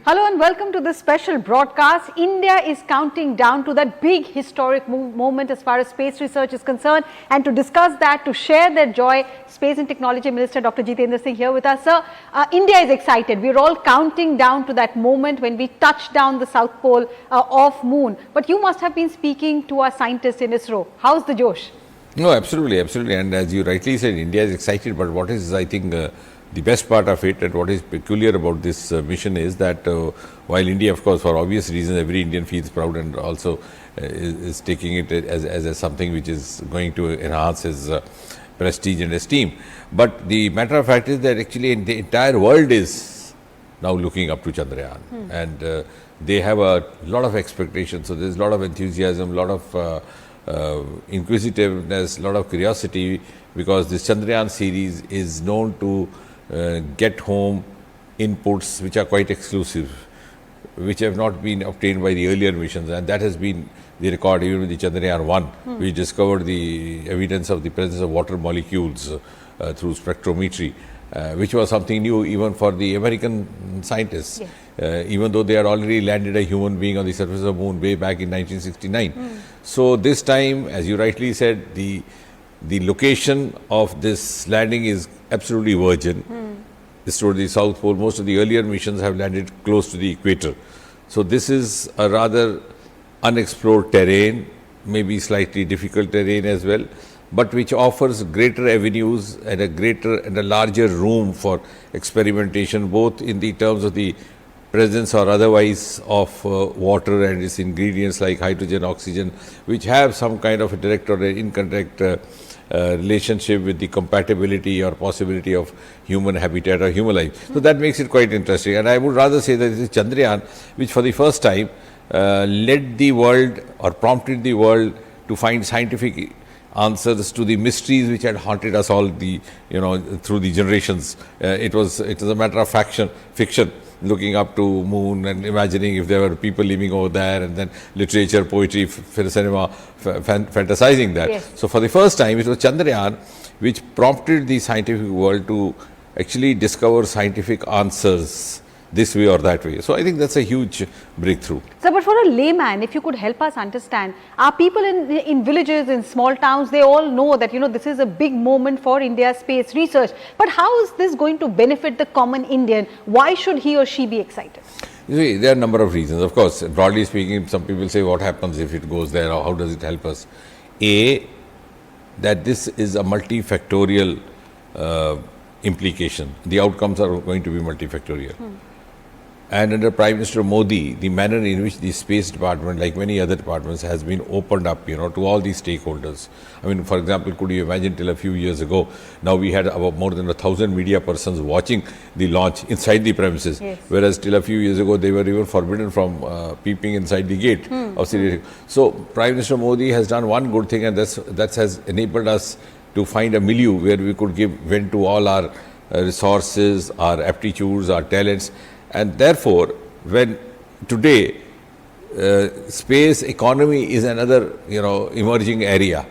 Hello and welcome to this special broadcast. India is counting down to that big historic moment as far as space research is concerned, and to discuss that, to share their joy, Space and Technology Minister Dr. Jitendra Singh here with us. Sir, India is excited. We're all counting down to that moment when we touch down the South Pole of Moon. But you must have been speaking to our scientists in ISRO. How's the Josh? No, absolutely, absolutely. And as you rightly said, India is excited, but what is, I think, the best part of it and what is peculiar about this mission is that while India, of course, for obvious reasons, every Indian feels proud and also is taking it as something which is going to enhance his prestige and esteem. But the matter of fact is that actually the entire world is now looking up to Chandrayaan, and they have a lot of expectations. So there's a lot of enthusiasm, a lot of inquisitiveness, a lot of curiosity, because this Chandrayaan series is known to get home inputs which are quite exclusive, which have not been obtained by the earlier missions, and that has been the record even with the Chandrayaan 1, which discovered the evidence of the presence of water molecules through spectrometry, which was something new even for the American scientists, even though they had already landed a human being on the surface of the moon way back in 1969. So this time, as you rightly said, the location of this landing is absolutely virgin. It's toward the South Pole. Most of the earlier missions have landed close to the equator. So this is a rather unexplored terrain, maybe slightly difficult terrain as well, but which offers greater avenues and a larger room for experimentation, both in the terms of the presence or otherwise of water and its ingredients like hydrogen, oxygen, which have some kind of a direct or indirect relationship with the compatibility or possibility of human habitat or human life. So that makes it quite interesting. And I would rather say that this is Chandrayaan, which for the first time led the world or prompted the world to find scientific answers to the mysteries which had haunted us all through the generations. It was a matter of fiction, looking up to moon and imagining if there were people living over there, and then literature, poetry, cinema, fantasizing that. Yes. So for the first time, it was Chandrayaan which prompted the scientific world to actually discover scientific answers this way or that way. So I think that's a huge breakthrough. Sir, but for a layman, if you could help us understand, our people in villages, in small towns, they all know that, this is a big moment for India's space research. But how is this going to benefit the common Indian? Why should he or she be excited? You see, there are a number of reasons. Of course, broadly speaking, some people say, what happens if it goes there, or how does it help us? That this is a multifactorial implication. The outcomes are going to be multifactorial. And under Prime Minister Modi, the manner in which the Space Department, like many other departments, has been opened up, to all these stakeholders. I mean, for example, could you imagine till a few years ago, now we had about more than 1,000 media persons watching the launch inside the premises, whereas till a few years ago, they were even forbidden from peeping inside the gate of Sri. So, Prime Minister Modi has done one good thing, and that has enabled us to find a milieu where we could give vent to all our resources, our aptitudes, our talents. And therefore, when today space economy is another emerging area,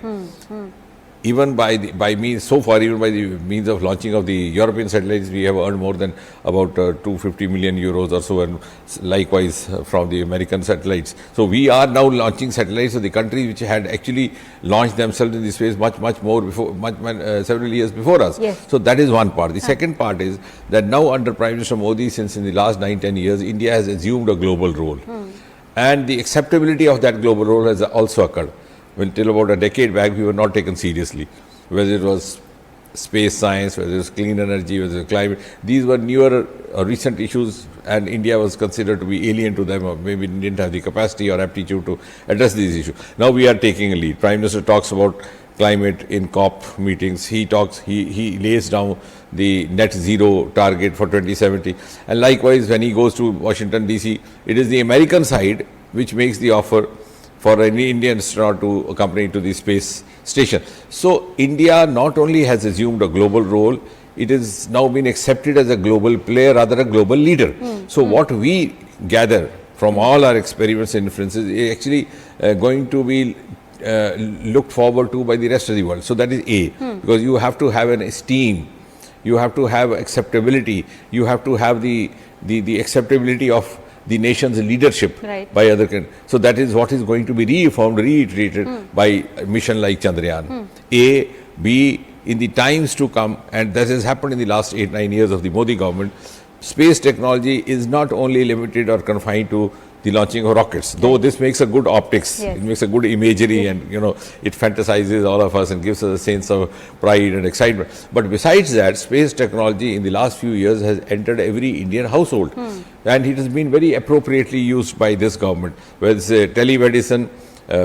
even by the means of launching of the European satellites, we have earned more than about 250 million euros or so, and likewise from the American satellites. So we are now launching satellites of the countries which had actually launched themselves in the space much more before, several years before us. So that is one part. The second part is that now under Prime Minister Modi, since in the last 9-10 years, India has assumed a global role, and the acceptability of that global role has also occurred. Well, till about a decade back, we were not taken seriously, whether it was space science, whether it was clean energy, whether it was climate. These were newer or recent issues, and India was considered to be alien to them, or maybe didn't have the capacity or aptitude to address these issues. Now we are taking a lead. Prime Minister talks about climate in COP meetings. He lays down the net zero target for 2070. And likewise, when he goes to Washington, D.C., it is the American side which makes the offer for an Indian astronaut to accompany to the space station. So India not only has assumed a global role, it has now been accepted as a global player, rather a global leader. So what we gather from all our experiments and inferences is actually going to be looked forward to by the rest of the world. So that is A, because you have to have an esteem, you have to have acceptability, you have to have the the acceptability of the nation's leadership Right. by other countries. So that is what is going to be reaffirmed, reiterated by a mission like Chandrayaan. A, B, in the times to come, and that has happened in the last 8-9 years of the Modi government, space technology is not only limited or confined to the launching of rockets, though this makes a good optics, Yes. it makes a good imagery, and it fantasizes all of us and gives us a sense of pride and excitement. But besides that, space technology in the last few years has entered every Indian household, and it has been very appropriately used by this government, whether it's telemedicine,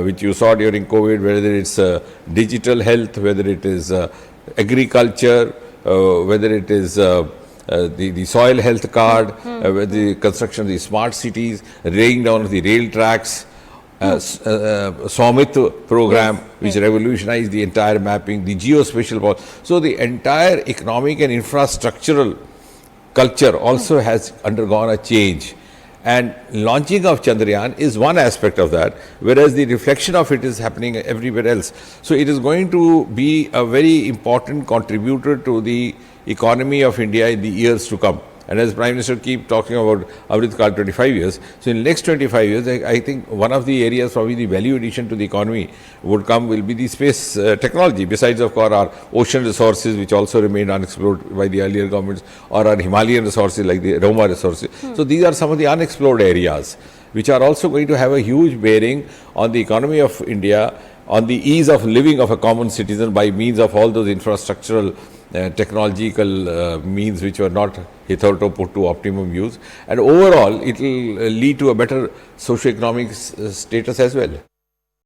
which you saw during COVID, whether it's digital health, whether it is agriculture, whether it is the soil health card, with the construction of the smart cities, laying down of the rail tracks, Swamit program, which revolutionized the entire mapping, the geospatial policy. So the entire economic and infrastructural culture also has undergone a change. And launching of Chandrayaan is one aspect of that, whereas the reflection of it is happening everywhere else. So it is going to be a very important contributor to the economy of India in the years to come. And as Prime Minister keep talking about Amrit Kal 25 years, so in the next 25 years, I think one of the areas probably the value addition to the economy will be the space technology, besides of course our ocean resources, which also remained unexplored by the earlier governments, or our Himalayan resources like the Roma resources. So these are some of the unexplored areas, which are also going to have a huge bearing on the economy of India, on the ease of living of a common citizen by means of all those infrastructural technological means which were not hitherto put to optimum use, and overall it will lead to a better socio-economic status as well.